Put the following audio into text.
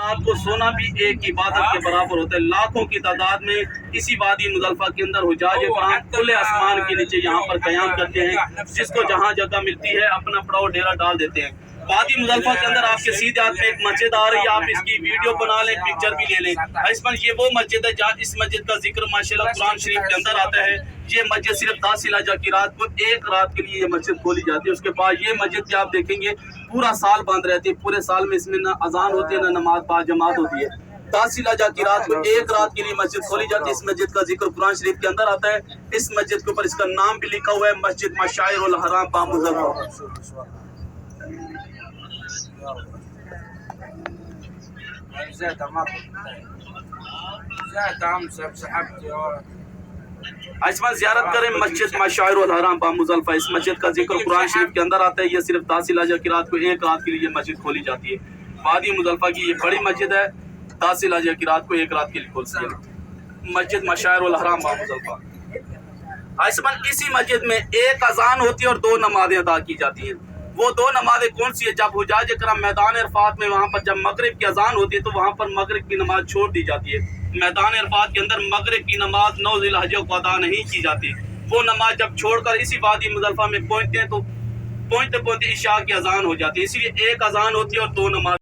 رات کو سونا بھی ایک عبادت کے برابر ہوتا ہے. لاکھوں کی تعداد میں اسی وادی مزدلفہ کے اندر حجاج کرام کھلے آسمان کے نیچے یہاں پر قیام کرتے ہیں. جس کو جہاں جگہ ملتی ہے اپنا پڑاؤ ڈیرا ڈال دیتے ہیں. وادی مزدلفہ کے اندر آپ کے سیدھے ہاتھ میں ایک مسجد آ رہی ہے. آپ اس کی ویڈیو بنا لیں, پکچر بھی لے لیں. اس پر یہ وہ مسجد ہے جہاں اس مسجد کا ذکر ماشاءاللہ قرآن شریف کے اندر آتا ہے. یہ مسجد صرف 10 ذی الحجہ کی رات کو ایک رات کے لیے یہ مسجد کھولی جاتی ہے. اس کے بعد یہ مسجد بھی آپ دیکھیں گے پورا سال بند رہتی ہے. پورے سال میں اس میں نہ اذان ہوتی ہے نہ نماز با جماعت ہوتی ہے. 10 ذی الحجہ کی رات کو ایک رات کے لیے مسجد کھولی جاتی ہے. اس مسجد کا ذکر قرآن شریف کے اندر آتا ہے. اس مسجد کے اوپر اس کا نام بھی لکھا ہوا ہے, مسجد مشاعر الحرام با مزدلفہ. اسما زیارت کریں مسجد مشاعر الحرام با مزدلفہ. اس مسجد کا ذکر قرآن شریف کے اندر آتا ہے. یہ صرف 10 ذی الحجہ کی رات کو ایک رات کے لیے یہ مسجد کھولی جاتی ہے. وادی مزدلفہ کی یہ بڑی مسجد ہے, 10 ذی الحجہ کی رات کو ایک رات کے لیے کھولتی ہے مسجد مشاعر الحرام با مزدلفہ. اسما اسی مسجد میں ایک اذان ہوتی ہے اور 2 نمازیں ادا کی جاتی ہیں. وہ 2 نمازیں کون سی ہے؟ جب حجاج کرام میدان عرفات میں وہاں پر جب مغرب کی اذان ہوتی ہے تو وہاں پر مغرب کی نماز چھوڑ دی جاتی ہے. میدان عرفات کے اندر مغرب کی نماز 9 ذی الحجہ کو ادا نہیں کی جاتی. وہ نماز جب چھوڑ کر اسی وادی مزدلفہ میں پہنچتے ہیں تو پہنچتے عشاء کی اذان ہو جاتی ہے. اسی لیے ایک اذان ہوتی ہے اور 2 نماز